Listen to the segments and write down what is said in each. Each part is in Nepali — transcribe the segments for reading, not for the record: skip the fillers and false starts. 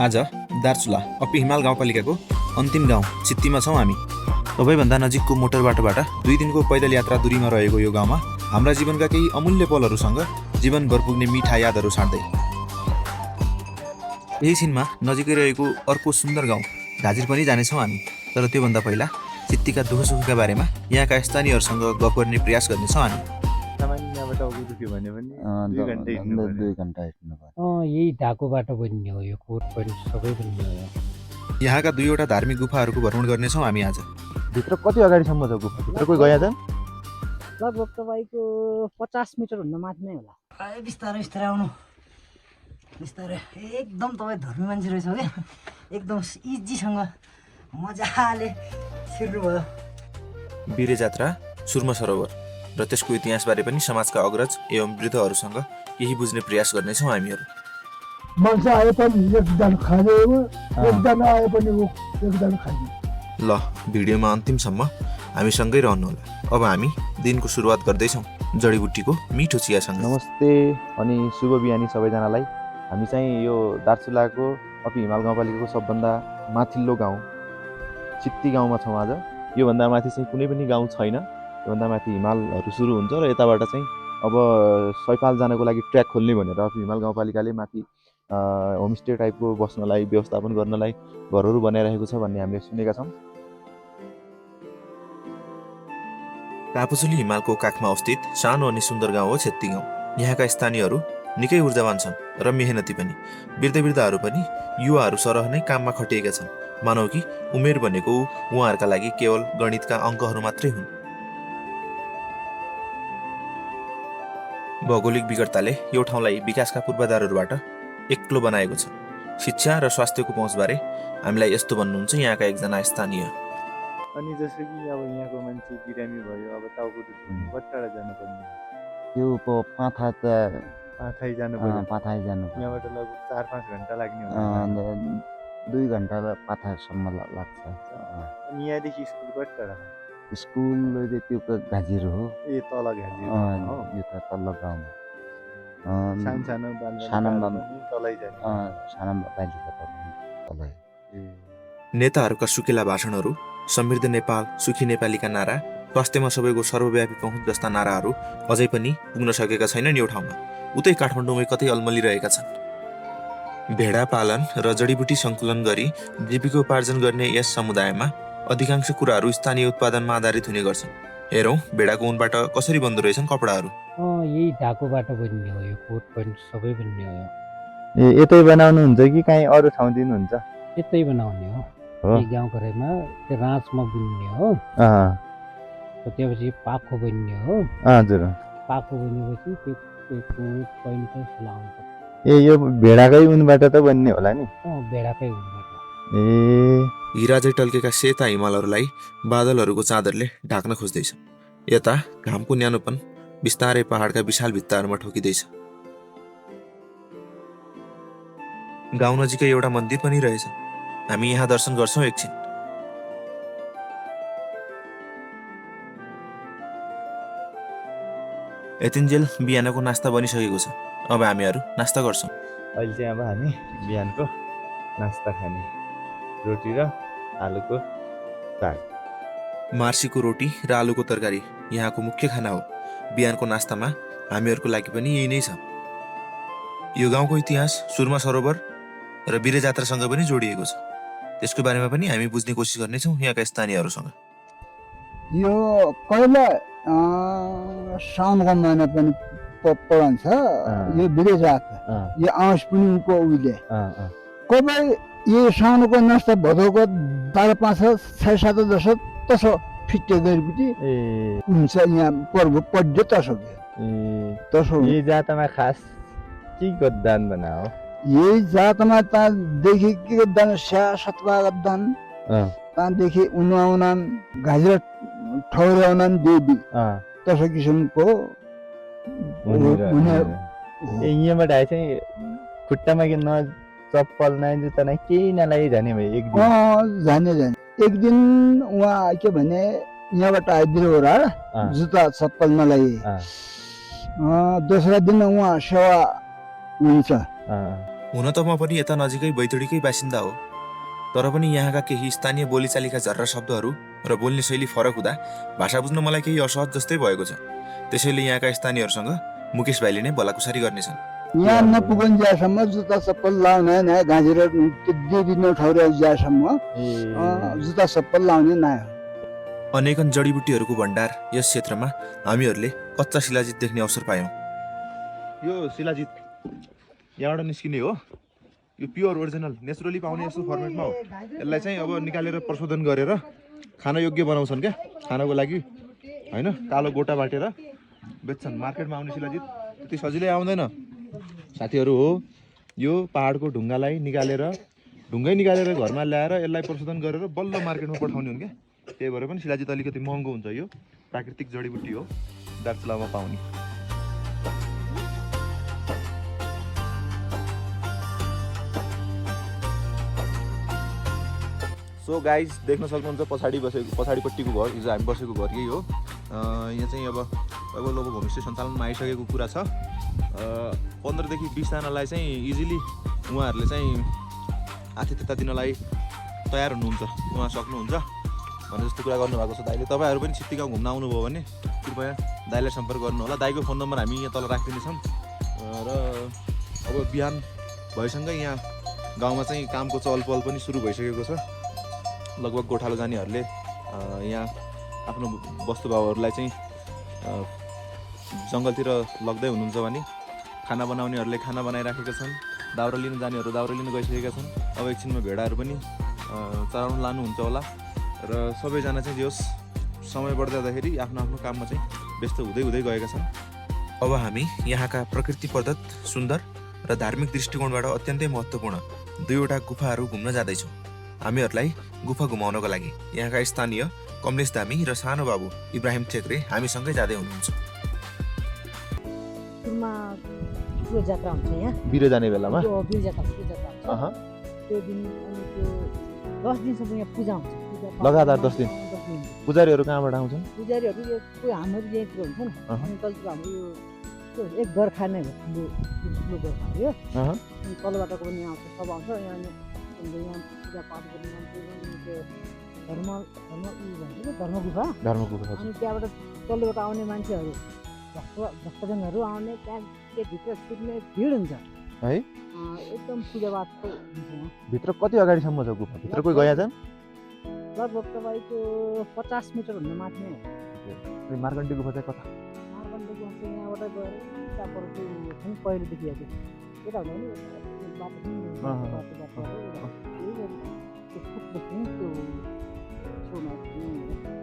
आज दार्चुला अपी हिमाल गाउँपालिकाको अन्तिम गाउँ चित्तीमा छौँ हामी। सबैभन्दा नजिकको मोटर बाटोबाट 2 दिनको पैदल यात्रा दूरीमा रहेको यो गाउँमा हाम्रा जीवनका केही अमूल्य पलहरूसँग जीवनभर पुग्ने मिठा यादहरू साट्दै यही छिनमा नजिकै रहेको अर्को सुन्दर गाउँ झाजिर पनि जानेछौँ हामी। तर त्योभन्दा पहिला चित्तीका दुःख सुखका बारेमा यहाँका स्थानीयहरूसँग गफ गर्ने प्रयास गर्नेछौँ हामी। यही ढाको बाटो बन्ने हो, यो कोट पनि सबै बन्ने हो। यहाँका 2वटा धार्मिक गुफाहरूको भ्रमण गर्नेछौँ हामी आज। भित्र कति अगाडिसम्म छ गुफा? भित्र कोही गया छन्? लगभग तपाईँको 50 मिटरभन्दा माथि नै होला। बिस्तारै बिस्तारै आउनु, बिस्तारै। एकदम तपाईँ धर्मी मान्छे रहेछ क्या, एकदम इजीसँग मजाले छिर्नुभयो। बिरे जात्रा, सुर्मा सरोवर र त्यसको इतिहासबारे पनि समाजका अग्रज एवं वृद्धहरूसँग केही बुझ्ने प्रयास गर्नेछौँ हामीहरू। मान्छे आए पनि एकजना खाने हो, एकजना आए पनि एकजना खाने। ल, भिडियोमा अन्तिमसम्म हामीसँगै रहनुहोला। अब हामी दिनको सुरुवात गर्दैछौँ जडीबुटीको मिठो चियासँग। नमस्ते अनि शुभ बिहानी सबैजनालाई। हामी चाहिँ यो दार्चुलाको अपी हिमाल गाउँपालिकाको सबभन्दा माथिल्लो गाउँ चित्ती गाउँमा छौँ आज। योभन्दा माथि चाहिँ कुनै पनि गाउँ छैन। योभन्दा माथि हिमालहरू सुरु हुन्छ र यताबाट चाहिँ अब सैपाल जानको लागि ट्र्याक खोल्ने भनेर अपी हिमाल गाउँपालिकाले माथि होमस्टे टाइपको बस्नलाई व्यवस्थापन गर्नलाई घरहरू बनाइरहेको छ भन्ने हामीले सुनेका छौँ। कापुचुली हिमालको काखमा अवस्थित सानो अनि सुन्दर गाउँ हो छेत्ती गाउँ। यहाँका स्थानीयहरू निकै ऊर्जावान छन् र मेहनती पनि। वृद्धहरू पनि युवाहरू सरह नै काममा खटिएका छन्। मानौ कि उमेर भनेको उहाँहरूका लागि केवल गणितका अङ्कहरू मात्रै हुन्। भौगोलिक विकटताले यो ठाउँलाई विकासका पूर्वाधारहरूबाट एक्लो बनाएको छ। शिक्षा र स्वास्थ्यको पहुँचबारे हामीलाई यस्तो भन्नुहुन्छ यहाँका एकजना स्थानीय। अनि जस्तो कि अब यहाँको मान्छे बिरामी भयो, अब टाउको दुख्यो, कति टाढा जानुपर्ने? यो पाथै जानुपर्ने। यहाँबाट लगभग 4-5 घन्टा लाग्ने हुन्छ। 2 घन्टा पाथासम्म लाग्छ। अनि यहाँदेखि स्कुल कति टाढा? स्कुल त्यो घाजिर हो। ए, तल घाजिर हो। यो त तल्लो गाउँमा सानो तलै जाने। सानो बालिका तलै। नेताहरूका सुकेला भाषणहरू, समृद्ध नेपाल, सुखी नेपालीका नारा, स्वास्थ्यमा सबैको सर्वव्यापी पहुँच जस्ता नाराहरू अझै पनि पुग्न सकेका छैनन् यो ठाउँमा। उतै काठमाडौँमै कतै अल्मलिरहेका छन्। भेडा पालन र जडीबुटी सङ्कलन गरी जीविकोपार्जन गर्ने यस समुदायमा अधिकांश कुराहरू स्थानीय उत्पादनमा आधारित हुने गर्छन्। हेरौँ भेडाको ऊनबाट कसरी बन्दो रहेछन् कपडाहरू। यही ढाको बाटो बन्ने हो, यो कोट पनि सबै बन्ने हो। यतै बनाउनुहुन्छ कि कहीँ अरू ठाउँ दिनुहुन्छ? यतै बनाउने हो। यही गाउँघरमा त्यो राँचमा बुन्ने हो। त्यसपछि पाखो बन्ने हो। हजुर। पाखो बनेपछि त्यो कोट पैन्ट लाउँछ। यो भेडाकै ऊनबाट त बन्ने होला नि? भेडाकै ऊनबाट। हिरा झै टल्केका सेता हिमालहरूलाई बादलहरूको चादरले ढाक्न खोज्दैछ। यता घामको न्यानोपन बिस्तारै पहाडका विशाल भित्ताहरूमा ठोकिँदैछ। गाउँ नजिकै एउटा मन्दिर पनि रहेछ। हामी यहाँ दर्शन गर्छौँ एकछिन। यतिन्जेल बिहानको नास्ता बनिसकेको छ। अब हामीहरू नास्ता गर्छौँ। अहिले चाहिँ अब हामी बिहानको नास्ता खाने, रोटी र आलुको साग। मार्सीको रोटी र आलुको तरकारी यहाँको मुख्य खाना हो। बिहानको नास्तामा हामीहरूको लागि पनि यही नै छ। यो गाउँको इतिहास सुर्मा सरोवर र बिरे जात्रासँग पनि जोडिएको छ। त्यसको बारेमा पनि हामी बुझ्ने कोसिस गर्नेछौँ यहाँका स्थानीयहरूसँग। यो पहिला साउनको महिना पनि पढन्छ। यो बिरे जात्रा यो आउँछ पनि उनको उहिले कबै यो साउनको नस्ता भदौको 12-5-6-7 दशक तसो फिटे गरेपछि हुन्छ। यहाँ पर्व पढ्यो तसो तसो। यही जातमा खास के गद्दान बना हो? यही जातमा तादेखि के गद्दान स्या सतवा गद्दान तादेखि उनाउनान घाजिर ठौर्याउनान देवी तसो किसिमको यहाँबाट आए चाहिँ खुट्टामा कि न चप्पल न जुत्ता न केही नलागि जाने भयो एक दिन? जाने एक दिन उहाँ के भने यहाँबाट आइदिनु र जुत्ता चप्पल नलागि। दोस्रो दिन उहाँ सेवा हुन्छ। हुन त म पनि यता नजिकै बैतडीकै बासिन्दा हो, तर पनि यहाँका केही स्थानीय बोलीचालीका झर्रा शब्दहरू र बोल्ने शैली फरक हुँदा भाषा बुझ्न मलाई केही असहज जस्तै भएको छ। त्यसैले यहाँका स्थानीयहरूसँग मुकेश भाइले नै भलाकुसारी गर्नेछन्। यहाँ नपुगन्जेलसम्म जुत्ता चप्पल लाउने नै गाँजेर देवी नठाउरे ज्यासम्म जुत्ता चप्पल लाउने नै हो। अनेकन जडीबुटीहरूको भण्डार यस क्षेत्रमा हामीहरूले कच्चा शिलाजित देख्ने अवसर पायौँ। यो शिलाजित यहाँबाट निस्किने हो। यो प्योर ओरिजिनल नेचुरली पाउने यस्तो फर्मेटमा हो। यसलाई चाहिँ अब निकालेर प्रशोधन गरेर खान योग्य बनाउँछन् क्या, खानको लागि होइन। कालो गोटा बाटेर बेच्छन्। मार्केटमा आउने शिलाजित त्यति सजिलै आउँदैन साथीहरू हो। यो पहाडको ढुङ्गालाई ढुङ्गै निकालेर घरमा ल्याएर यसलाई प्रशोधन गरेर बल्ल मार्केटमा पठाउने हुन् क्या। त्यही भएर पनि शिलाजित अलिकति महँगो हुन्छ। यो प्राकृतिक जडीबुटी हो, दार्चुलामा पाउने। सो गाइज देख्न सक्नुहुन्छ पछाडिपट्टिको घर, हिजो हामी बसेको घर यही हो। यहाँ चाहिँ अब लगभग होमस्टे सञ्चालनमा आइसकेको कुरा छ। 15 देखि 20 जनालाई चाहिँ इजिली उहाँहरूले चाहिँ आतिथ्यता दिनलाई तयार हुनुहुन्छ, उहाँ सक्नुहुन्छ भने जस्तो कुरा गर्नुभएको छ दाइले। तपाईँहरू पनि छिट्टी गाउँ घुम्न आउनुभयो भने कृपया दाइलाई सम्पर्क गर्नु होला। दाइको फोन नम्बर हामी यहाँ तल राखिदिनेछौँ। र अब बिहान भएसँगै यहाँ गाउँमा चाहिँ कामको चहल पहल पनि सुरु भइसकेको छ। लगभग गोठालो जानेहरूले यहाँ आफ्नो वस्तुभावहरूलाई चाहिँ जङ्गलतिर लग्दै हुनुहुन्छ भने खाना बनाउनेहरूले खाना बनाइराखेका छन्। दाउरा लिन जानेहरू दाउरा लिन गइसकेका छन्। अब एकछिनमा भेडाहरू पनि चराउन लानुहुन्छ होला। र सबैजना चाहिँ जे होस् समय बढ्दै जाँदाखेरि आफ्नो आफ्नो काममा चाहिँ व्यस्त हुँदै गएका छन्। अब हामी यहाँका प्रकृति प्रदत्त सुन्दर र धार्मिक दृष्टिकोणबाट अत्यन्तै महत्त्वपूर्ण 2वटा गुफाहरू घुम्न जाँदैछौँ। हामीहरूलाई गुफा घुमाउनको लागि यहाँका स्थानीय कमलेश धामी र सानो बाबु इब्राहिम ठेक्रे हामीसँगै जाँदै हुनुहुन्छ। जात्रा हुन्छ यहाँ बिरे जाने बेलामा वीर जात्रा हुन्छ। त्यो दिन अनि त्यो 10 दिनसम्म यहाँ पूजा हुन्छ। लगातार 10 दिन। पुजारीहरू कहाँबाट आउँछन्? पुजारीहरू यो कोही हाम्रो यहाँतिर हुन्छ नि, अनि तलतिर हाम्रो यो एक गोर्खा नै हो, ठुलो गोर्खा हो यो। अनि तलबाटको पनि आउँछ, सब आउँछ यहाँ। यहाँ पूजापाठ गर्ने मान्छे त्यो धर्म गुफा। अनि त्यहाँबाट तल्लोबाट आउने मान्छेहरू भक्तजनहरू आउने, त्यहाँ भित्र छिर्ने भिड हुन्छ है। एकदम पूजापाठको हुन्छ। भित्र कति अगाडिसम्म छ गुफा? भित्र कोही गया छन्? लगभग तपाईँको 50 मिटरभन्दा माथि नै हो। मार्कण्डे गुफा चाहिँ कता? मार्कण्डे गुफा चाहिँ यहाँबाट गएर त्यहाँबाट चाहिँ पहिलेदेखि आएको यता हुँदैन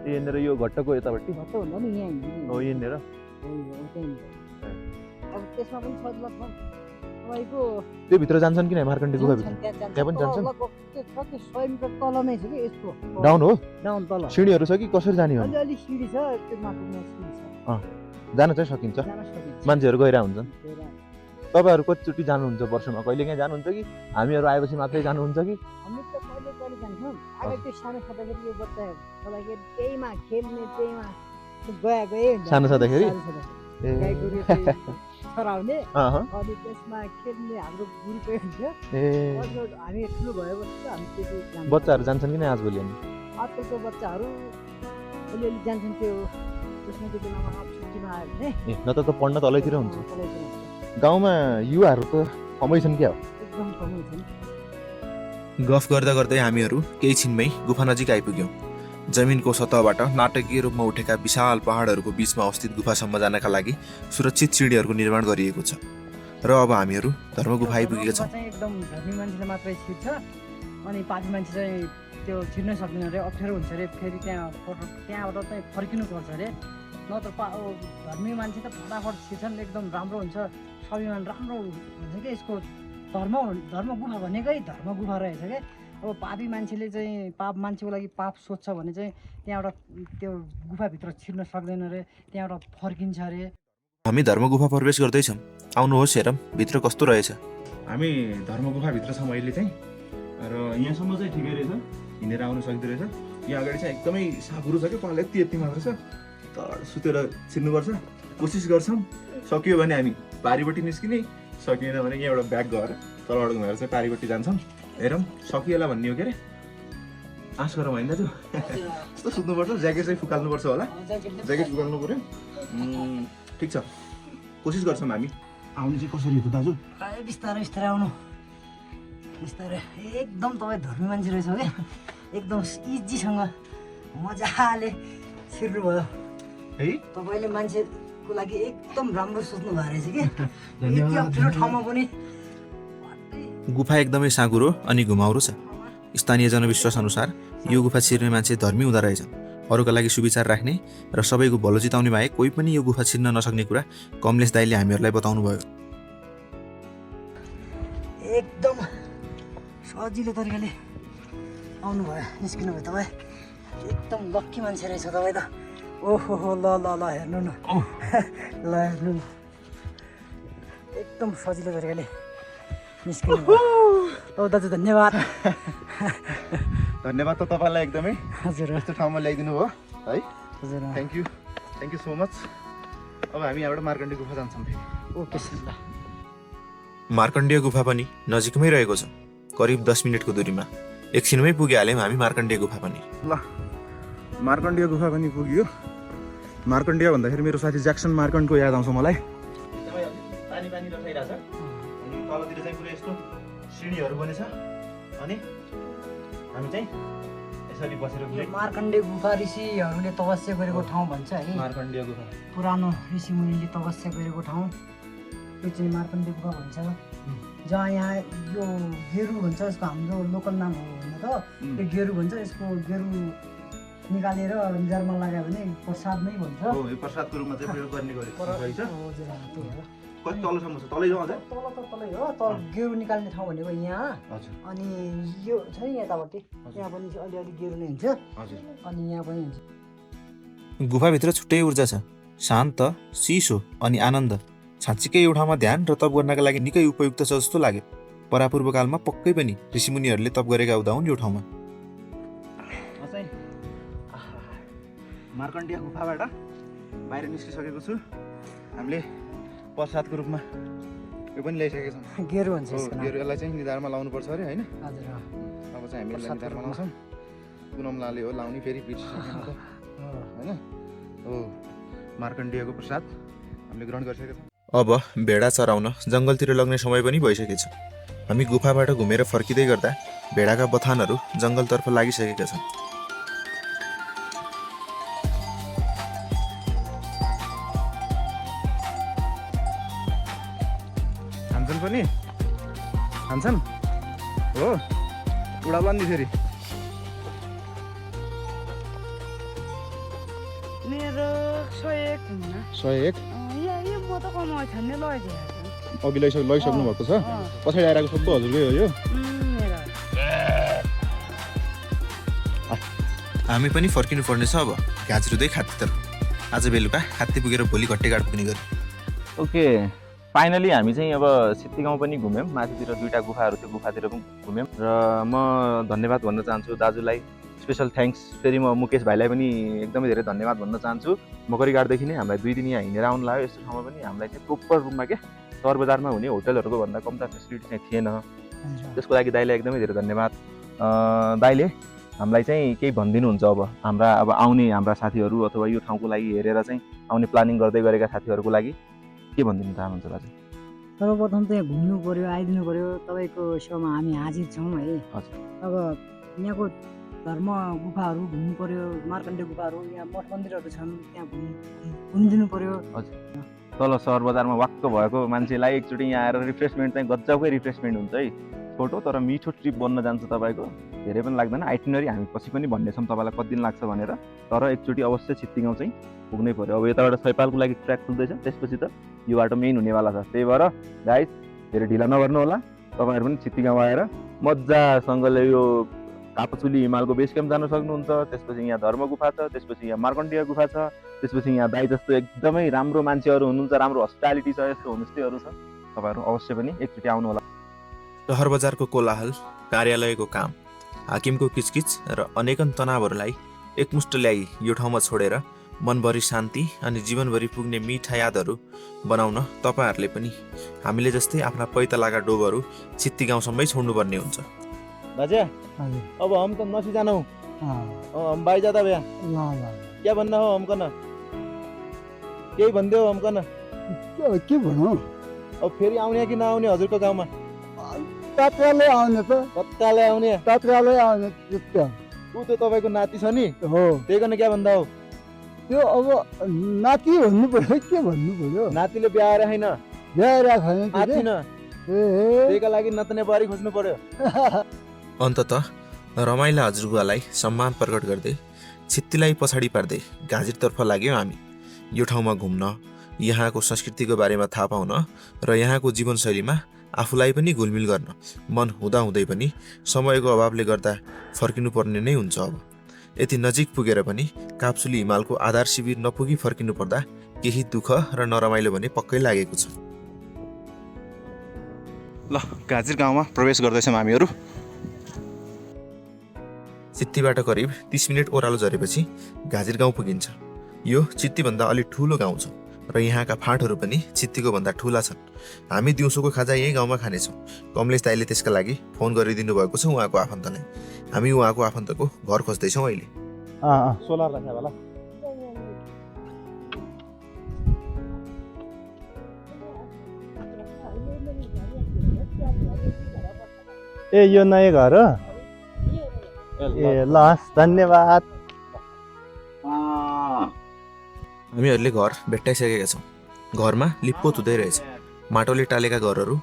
यहाँनिर यो घट्टको यतापट्टि घट्ट हुँदा नि यहाँ हो। यहाँनिर अब त्यसमा पनि सजिलो छ तपाईँको। त्यो भित्र जान्छन् कि मार्कण्डे गुफा भित्र? त्यहाँ पनि जान्छन्। कति 100 मिटर तल नै छ कि यसको डाउन हो। डाउन तल सिँढीहरू छ कि कसरी जाने हो? अलि सिँढी छ, त्यो माथिमा सिँढी छ। जान चाहिँ सकिन्छ, मान्छेहरू गइरहेको हुन्छन्। तपाईँहरू कतिचोटि जानुहुन्छ वर्षमा? कहिले काहीँ जानुहुन्छ कि हामीहरू आएपछि मात्रै जानुहुन्छ कि? हामी त कहिले कहिले जान्छौँ। अब त्यो सानो छँदाखेरि यो बच्चा छँदाखेरि त्यहीमा खेल्ने, त्यहीमा गए सानो छँदाखेरि सराउने अनि त्यसमा खेल्ने हाम्रो गुरुकै हुन्छ। हामी ठुलो भएपछि त हामी त्यति बच्चाहरू जान्छन् कि नै आजभोलि? आजकलको बच्चाहरू अलिअलि जान्छन्। त्यो त्यसमा त्यो बेलामा छुट्टीमा आयो भने न त पढ्न तलैतिर हुन्छ। गाउँमा युवाहरू त कमै छन् क्या? एकदम कमै छन्। गफ गर्दा गर्दै हामीहरू केही छिनमै गुफा नजिक आइपुग्यौँ। जमिनको सतहबाट नाटकीय रूपमा उठेका विशाल पहाडहरूको बीचमा अवस्थित गुफासम्म जानका लागि सुरक्षित सिँढीहरूको निर्माण गरिएको छ। र अब हामीहरू धर्म गुफा आइपुगेका छौँ। एकदम धर्मी मान्छेले मात्रै छिर्छ, अनि पापी मान्छे चाहिँ त्यो छिर्नै सक्दैन अरे, अप्ठ्यारो हुन्छ अरे। फेरि त्यहाँबाट चाहिँ फर्किनुपर्छ अरे, नत्र धर्मी मान्छे त फटाफट छिर्छन्। एकदम राम्रो हुन्छ, स्वाभिमान राम्रो हुन्छ कि यसको। धर्म गुफा भनेकै धर्म गुफा रहेछ क्या। अब पापी मान्छेले चाहिँ मान्छेको लागि पाप सोध्छ भने चाहिँ त्यहाँबाट त्यो गुफाभित्र छिर्न सक्दैन अरे, त्यहाँबाट फर्किन्छ अरे। हामी धर्म गुफा प्रवेश गर्दैछौँ। आउनुहोस् हेरौँ भित्र कस्तो रहेछ। हामी धर्म गुफाभित्र छौँ अहिले चाहिँ। र यहाँसम्म चाहिँ ठिकै रहेछ, हिँडेर आउनु सक्दो रहेछ। यहाँ अगाडि चाहिँ एकदमै साँघुरो छ क्या, तल यति मात्र छ। तर सुतेर छिर्नुपर्छ, कोसिस गर्छौँ। सकियो भने हामी पारिपट्टि निस्किने, सकिएन भने यहाँबाट ब्याक गएर तलबाट घुमेर चाहिँ पारिपट्टि जान्छौँ। हेरौँ सकिएला भन्ने हो के अरे, आश गरौँ होइन दाजु। यस्तो सुत्नुपर्छ, ज्याकेट चाहिँ फुकाल्नुपर्छ होला, ज्याकेट फुकाल्नु पऱ्यो। ठिक छ, कोसिस गर्छौँ हामी। आउनु चाहिँ कसरी हो त दाजु? बिस्तारै बिस्तारै आउनु, बिस्तारै। एकदम तपाईँ धर्मी मान्छे रहेछ क्या, एकदम इजीसँग मजाले छिर्नुभयो है। तपाईँले मान्छेको लागि एकदम राम्रो सोच्नु भएको रहेछ कि यति अप्ठ्यारो ठाउँमा पनि। गुफा एकदमै साँघुरो अनि घुमाउरो छ। स्थानीय जनविश्वास अनुसार यो गुफा छिर्ने मान्छे धर्मी हुँदो रहेछ, अरूका लागि सुविचार राख्ने र सबैको भलो चिताउने बाहेक कोही पनि यो गुफा छिर्न नसक्ने कुरा कमलेश दाइले हामीहरूलाई बताउनु भयो। एकदम सजिलो तरिकाले आउनुभयो, निस्किनु भयो तपाईँ। एकदम लक्की मान्छे रहेछ तपाईँ त। ओहो हो, ल ल ल हेर्नु न, ल हेर्नु न, एकदम सजिलो तरिकाले निस्किनु भयो। ओ दाजु धन्यवाद। धन्यवाद त तपाईँलाई एकदमै, हजुर यस्तो ठाउँमा ल्याइदिनु भयो है। हजुर थ्याङ्क यू सो मच। अब हामी यहाँबाट मार्कण्डे गुफा जान्छौँ फेरि। Okay sir. मार्कण्डेय गुफा पनि नजिकमै रहेको छ, करिब 10 मिनटको दूरीमा। एकछिनमै पुगिहाल्यौँ हामी मार्कण्डेय गुफा पनि। ल मार्कण्डेय गुफा पनि पुग्यो। मार्कण्डेय भन्दाखेरि मेरो साथी ज्याक्सन मार्कण्डको याद आउँछ मलाई। पानी पानी रसाइरहेछ अनि तलतिर चाहिँ पुरै यस्तो सिँढीहरू पनि छ अनि हामी चाहिँ यसरी बसेर यो मार्कण्डे गुफा ऋषिहरूले तपस्या गरेको ठाउँ भन्छ है। मार्कण्डेय गुफा पुरानो ऋषि मुनिले तपस्या गरेको ठाउँ, यो चाहिँ मार्कण्डे गुफा भन्छ। जहाँ यहाँ यो गेरु भन्छ, यसको हाम्रो लोकल नाम हो होइन त, यो गेरु भन्छ। यसको गेरु निकालेर निधारमा लगायो भने प्रसाद नै भन्छ। हो, यो प्रसादको रूपमा चाहिँ प्रयोग गर्ने गरेको छ। हजुर त्यही हो। कति तलसम्म छ? तलै जाउँ अझै? तल त तलै हो, तल गेरु निकाल्ने ठाउँ भनेको यहाँ। हजुर अनि यो छ नि यतापट्टि, यहाँ पनि अलिअलि गेरु नै हुन्छ। हजुर। अनि यहाँ पनि हुन्छ। गुफाभित्र छुट्टै ऊर्जा छ, शान्त, चिसो अनि आनन्द। छाँच्चीकै यो ठाउँमा ध्यान र तप गर्नका लागि निकै उपयुक्त छ जस्तो लाग्यो। परापूर्वकालमा पक्कै पनि ऋषिमुनिहरूले तप गरेका हुँदा हुन् यो ठाउँमा। मार्कण्डेय गुफाबाट बाहिर निस्किसकेको छु। हामीले प्रसादको रूपमा यो पनि ल्याइसकेका छौँ। गेरु भन्छ यसको नाम। यसलाई चाहिँ निधारमा लाउनुपर्छ अरे होइन। हजुर अब चाहिँ हामी यसलाई निधारमा लाउँछौँ। पुनमलाले हो लाउने, फेरि बिर्सिसकेन त होइन। हो, मार्कण्डेयको प्रसाद हामीले ग्रहण गरिसकेका छौँ। अब भेडा चराउन जङ्गलतिर लग्ने समय पनि भइसकेछ। हामी गुफाबाट घुमेर फर्किँदै गर्दा भेडाका बथानहरू जङ्गलतर्फ लागिसकेका छन्। हान्छन् पनि हान्छन् हो, उडाला नि फेरि। मेरो 101 हुन्न 101 यो म त कमाइ छन्ने लैदिएको अघि लैसक्नु भएको छ। पछाडि आइरहेको सबै हजुरकै हो यो। मेरो हामी पनि फर्किनु पर्नेछ अब, घाँस रुँदै खातीतर्फ। आज बेलुका खाती पुगेर भोलि घट्टेघाट पुग्ने गरी। ओके, फाइनली हामी चाहिँ अब सित्ती गाउँ पनि घुम्यौँ। माथितिर 2टा गुफाहरू थियो, गुफातिर पनि घुम्यौँ। र म धन्यवाद भन्न चाहन्छु दाजुलाई, स्पेसल थ्याङ्क्स। फेरि म मुकेश भाइलाई पनि एकदमै धेरै धन्यवाद भन्न चाहन्छु। मकरीघाटदेखि नै हामीलाई 2 दिन यहाँ हिँडेर आउनु लाग्यो। यस्तो ठाउँमा पनि हामीलाई चाहिँ प्रोपर रूपमा के सहर बजारमा हुने होटलहरूको भन्दा कम्ता फेसिलिटी चाहिँ थिएन। त्यसको लागि दाइलाई एकदमै धेरै धन्यवाद। दाइले हामीलाई चाहिँ केही भनिदिनुहुन्छ अब हाम्रा साथीहरू अथवा यो ठाउँको लागि हेरेर चाहिँ आउने प्लानिङ गर्दै गरेका साथीहरूको लागि के भनिदिनु चाहनुहुन्छ दाजु? सर्वप्रथम त यहाँ घुम्नु पर्यो, आइदिनु पर्यो। तपाईँको सेवामा हामी हाजिर छौँ है। हजुर। अब यहाँको धर्म गुफाहरू घुम्नु पर्यो, मार्कण्डे गुफाहरू, यहाँ मठ मन्दिरहरू छन्, त्यहाँ घुमिदिनु पर्यो। हजुर। तल सहर बजारमा वाक्क भएको मान्छेलाई एकचोटि यहाँ आएर रिफ्रेसमेन्ट चाहिँ गजबकै रिफ्रेसमेन्ट हुन्छ है। छोटो तर मिठो ट्रिप बन्न जान्छ तपाईँको, धेरै पनि लाग्दैन। आइटिनरी हामी पछि पनि भन्नेछौँ तपाईँलाई कति दिन लाग्छ भनेर, तर एकचोटि अवश्य सित्ती गाउँ चाहिँ पुग्नै पर्यो। अब यताबाट सैपालको लागि ट्र्याक खुल्दैछ, त्यसपछि त यो बाटो मेन हुनेवाला छ। त्यही भएर गाइस धेरै ढिला नगर्नु होला। तपाईँहरू पनि सित्ती गाउँ आएर मजासँगले यो कापचुली हिमालको बेस क्याम्प जान सक्नुहुन्छ। त्यसपछि यहाँ धर्म गुफा छ, त्यसपछि यहाँ मार्कण्डेय गुफा छ, त्यसपछि यहाँ दाइ जस्तो एकदमै राम्रो मान्छेहरू हुनुहुन्छ, राम्रो हस्पिटालिटी छ, यस्तो होमस्टेहरू छ। तपाईँहरू अवश्य पनि एकचोटि आउनु होला। सहर बजारको कोलाहल, कार्यालयको काम, हाकिमको किचकिच र अनेकन तनावहरूलाई एकमुष्ट ल्याई यो ठाउँमा छोडेर मनभरि शान्ति अनि जीवनभरि पुग्ने मिठा यादहरू बनाउन तपाईँहरूले पनि हामीले जस्तै आफ्ना पैतालाका डोबहरू चित्ती गाउँसम्मै छोड्नुपर्ने हुन्छ। बाजे हजुर। अब हम त नसी जाना हूँ अँ, हम बाई जाता भैया ल ल क्या भन्ना हो हमको न केही भनिदेऊ हमको न के भनौँ अब फेरि आउने कि नआउने हजुरको गाउँमा तत्कालै आउने त तत्कालै आउने तत्कालै आउने त्यो ऊ त तपाईँको नाति छ नि हो त्यही गर्न क्या भन्दा हो त्यो अब नाति भन्नु पर्यो के भन्नु पर्यो नातिले बिहाएर छैन ल्याइरहेको छैन त्यो आथिन ए त्यहीका लागि नतने बुहारी खोज्नु पर्यो अन्ततः रमाइला हजुरबुवालाई सम्मान प्रकट गर्दै छित्तीलाई पछाडि पार्दै घाजिरतर्फ लाग्यौँ हामी। यो ठाउँमा घुम्न, यहाँको संस्कृतिको बारेमा थाहा पाउन र यहाँको जीवनशैलीमा आफूलाई पनि घुलमिल गर्न मन हुँदाहुँदै पनि समयको अभावले गर्दा फर्किनुपर्ने नै हुन्छ। अब यति नजिक पुगेर पनि काप्सुली हिमालको आधार शिविर नपुगी फर्किनु पर्दा केही दुःख र नरमाइलो भने पक्कै लागेको छ। ल घाजिर गाउँमा प्रवेश गर्दैछौँ हामीहरू। चित्तीबाट करिब 30 मिनट ओह्रालो झरेपछि घाजिर गाउँ पुगिन्छ। यो चित्तीभन्दा अलि ठुलो गाउँ छ र यहाँका फाँटहरू पनि चित्तीको भन्दा ठुला छन्। हामी दिउँसोको खाजा यही गाउँमा खानेछौँ। कमलेश दाइले त्यसका लागि फोन गरिदिनु भएको छ उहाँको आफन्तलाई। हामी उहाँको आफन्तको घर खोज्दैछौँ अहिले। सोलर राख्या होला ए यो नयाँ घर हो ए ल धन्यवाद। हामीहरूले घर भेट्टाइसकेका छौँ। घरमा लिपपोत हुँदै रहेछ। माटोले टालेका घरहरू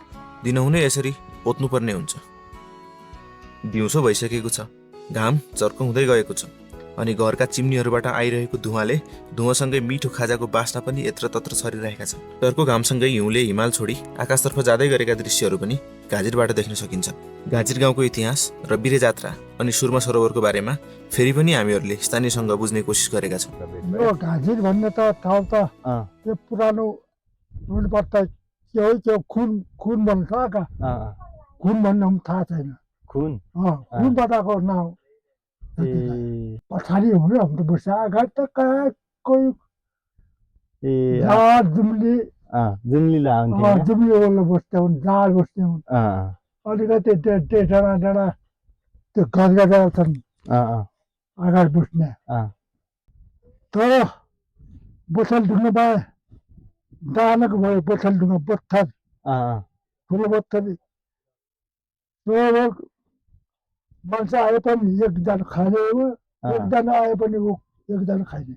दिनहुनै यसरी पोत्नुपर्ने हुन्छ। दिउँसो भइसकेको छ। घाम चर्को हुँदै गएको छ अनि घरका चिम्नीहरूबाट आइरहेको धुवासँगै मिठो खाजाको बास्ना पनि यत्रतत्र छरिरहेका छन्। चर्को घामसँगै हिउँले हिमाल छोडी आकाशतर्फ जाँदै गरेका दृश्यहरू पनि घाजिरबाट देख्न सकिन्छ। घाजिर गाउँको इतिहास र बिरे जात्रा अनि सुरमा सरोवरको बारेमा फेरि पनि हामीहरूले स्थानीयसँग बुझ्ने कोसिस गरेका छौँ। यो घाजिर भन्ने त ठाउँ त त्यो पुरानो पर्छ के हो त्यो खुन भन्छ का खुन भन्ने पनि थाहा छैन। खुन खुनबाट आएको नाउँ पछाडि हो हाम्रो बस्छ अगाडि त कहाँ कोही ए जाड जुम्ली जुम्ली लाउँथे जुम्ली ओर्लो बस्थे हुन् जाड बस्थे हुन् अलिकति डाँडा त्यो गजगजा छन् अगाडि बस्ने तर बसलढुङ्गा भए दानको भयो बसलढुङ्गा पत्थर ठुलो पत्थर मान्छे आए पनि एकजना खाने हो एकजना आए पनि एकजना खाने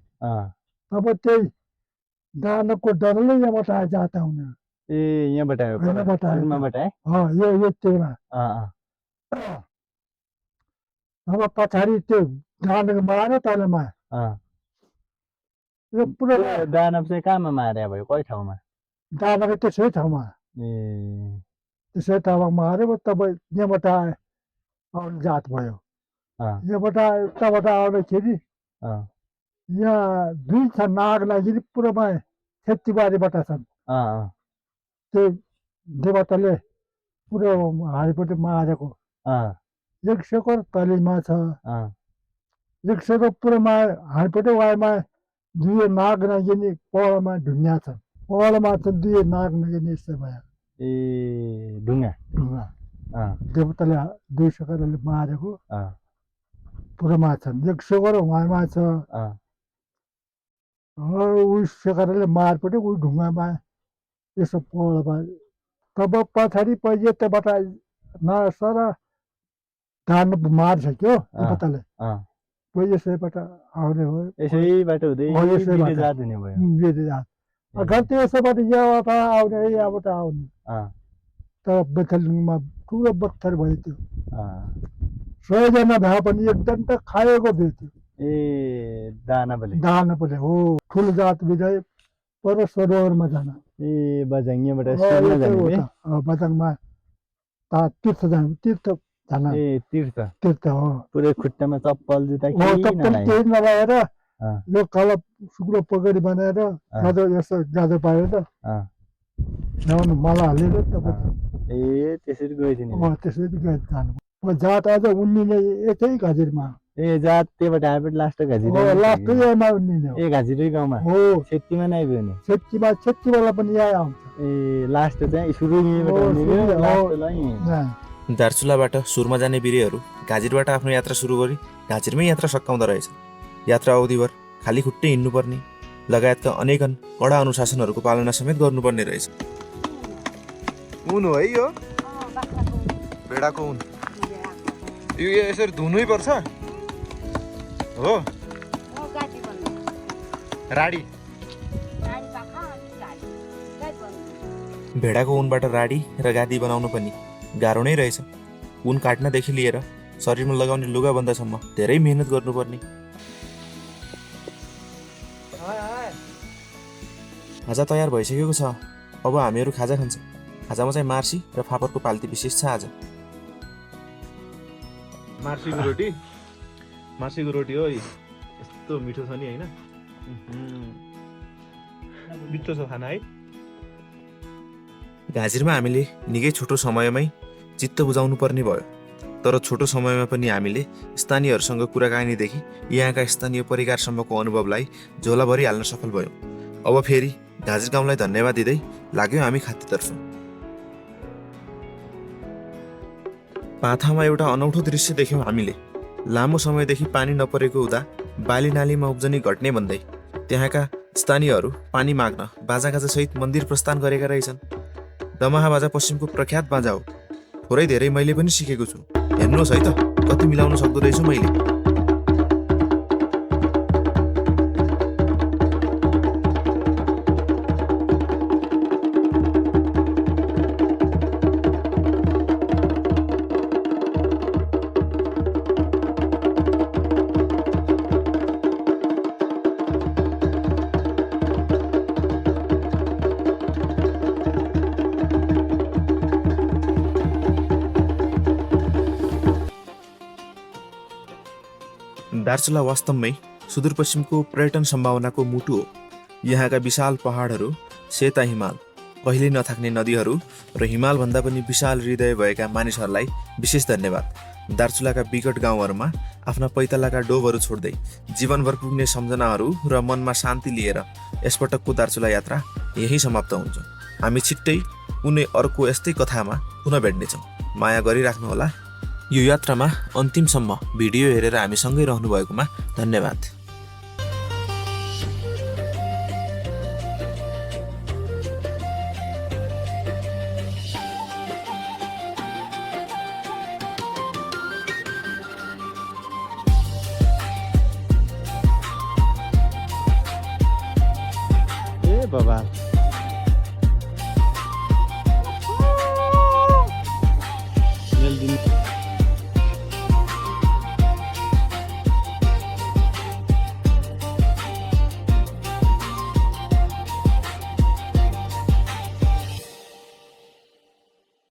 अब त्यही दानको डरले यहाँबाट आए जाता हुने ए यहाँबाट आयो यहाँबाट आयो सुरमाबाट है यो त्यहाँ अब पछाडि त्यो दानको मारे तलमा यो पुरा दानव चाहिँ कहाँमा मारे भयो कति ठाउँमा दानको त्यसै ठाउँमा ए त्यसै ठाउँमा माऱ्यो तपाईँ यहाँबाट आए आउने जात भयो यहाँबाट यताबाट आउँदाखेरि यहाँ दुई छ नाग लागि पुरामा खेतीबारीबाट छन् त्यो देवताले पुरो हाडीपट्टि मारेको एक सेकर तलीमा छ एक सेकर पुरामा हाडीपट्टि वाइमा दुई नाग नगिनी पहलमा ढुङ्गा छन् पहलमा चाहिँ दुई नाग नगिनी यस्तो भयो ए ढुङ्गा ढुङ्गा देवताले दुई सेकरले मारेको पुरामा छन् एक सेकर उहाँमा छ उही सेकरले मारपट्टि उही ढुङ्गामा यसो पहलमा तब पछाडि पछि यताबाट नसर धान मारिसक्यो देवताले पछि यसैबाट आउने हो यसैबाट हुँदै जात हुने भयो गल्ती यसैबाट यहाँबाट आउने यहाँबाट आउने तर बेथलमा ठुलो बत्थर भयो त्यो 100 जना भए पनि एकदम त खाएको थियो त्यो ए दानापले हो ठुलो जात विजय पर सरोवरमा जान ए बजाङबाट बजाङमा तीर्थ जान ए तीर्थ हो पुरै खुट्टामा चप्पल जुत्ता केही नलाएर यो कालो सुक्रो पगडी बनाएर गाजर यस्तो गाजर पारेर ल्याउनु मला हालेर तपाईँ ए त्यसरी गयो थिएँ त्यसरी जानु जात अझ उन्निने यतै घाजिरमा ए जा त्यहीबाट आएपछि लास्ट घाँसी हो लास्ट यामा उड्ने हो ए घाँसी गाउँमा हो सेतीमा नै आइपुग्यो नि छेत्तीवाला पनि यहाँ आउँछ ए लास्ट चाहिँ सुरु यहीँबाट हुने लास्टलाई दार्चुलाबाट सुरमा जाने बिरेहरू घाजिरबाट आफ्नो यात्रा सुरु गरी घाजिरमै यात्रा सकाउँदो रहेछ। यात्रा अवधिभर खाली खुट्टै हिँड्नुपर्ने लगायतका अनेकन कडा अनुशासनहरूको पालना समेत गर्नुपर्ने रहेछ। उन हो है यो भेडाको उन यो यसरी धुनै पर्छ हो राडी भेडाको उनबाट राडी र गादी बनाउनु पनि गाह्रो नै रहेछ। उन काट्नदेखि लिएर शरीरमा लगाउने लुगा बन्दासम्म धेरै मेहनत गर्नुपर्ने। खाजा तयार भइसकेको छ। अब हामीहरू खाजा खान्छ। खाजामा चाहिँ मार्सी र फापरको पाल्ती विशेष छ। आज मार्सीको रोटी हो यस्तो मिठो छ नि होइन मिठो छ खाना है। घाजिरमा हामीले निकै छोटो समयमै चित्त बुझाउनु पर्ने भयो। तर छोटो समयमा पनि हामीले स्थानीयहरूसँग कुराकानीदेखि यहाँका स्थानीय परिकारसम्मको अनुभवलाई झोला भरिहाल्न सफल भयौँ। अब फेरि घाजिर गाउँलाई धन्यवाद दिँदै लाग्यौँ हामी खातीतर्फ। पाथामा एउटा अनौठो दृश्य देख्यौँ हामीले। लामो समयदेखि पानी नपरेको हुँदा बाली नालीमा उब्जनी घट्ने भन्दै त्यहाँका स्थानीयहरू पानी माग्न बाजागाजा सहित मन्दिर प्रस्थान गरेका रहेछन्। दमाहा बाजा पश्चिमको प्रख्यात बाजा हो। थोरै धेरै मैले पनि सिकेको छु। हेर्नुहोस् है त कति मिलाउन सक्दो रहेछु मैले। दार्चुला वास्तवमै सुदूरपश्चिमको पर्यटन सम्भावनाको मुटु हो। यहाँका विशाल पहाडहरू, सेता हिमाल, कहिल्यै नथाक्ने नदीहरू र हिमालभन्दा पनि विशाल हृदय भएका मानिसहरूलाई विशेष धन्यवाद। दार्चुलाका विकट गाउँहरूमा आफ्ना पैतालाका डोबहरू छोड्दै जीवनभर पुग्ने सम्झनाहरू र मनमा शान्ति लिएर यसपटकको दार्चुला यात्रा यही समाप्त हुन्छ। हामी छिट्टै कुनै अर्को यस्तै कथामा पुनः भेट्नेछौँ। माया गरिराख्नुहोला। यो यात्रामा अन्तिमसम्म भिडियो हेरेर हामीसँगै रहनुभएकोमा धन्यवाद। ए बाबा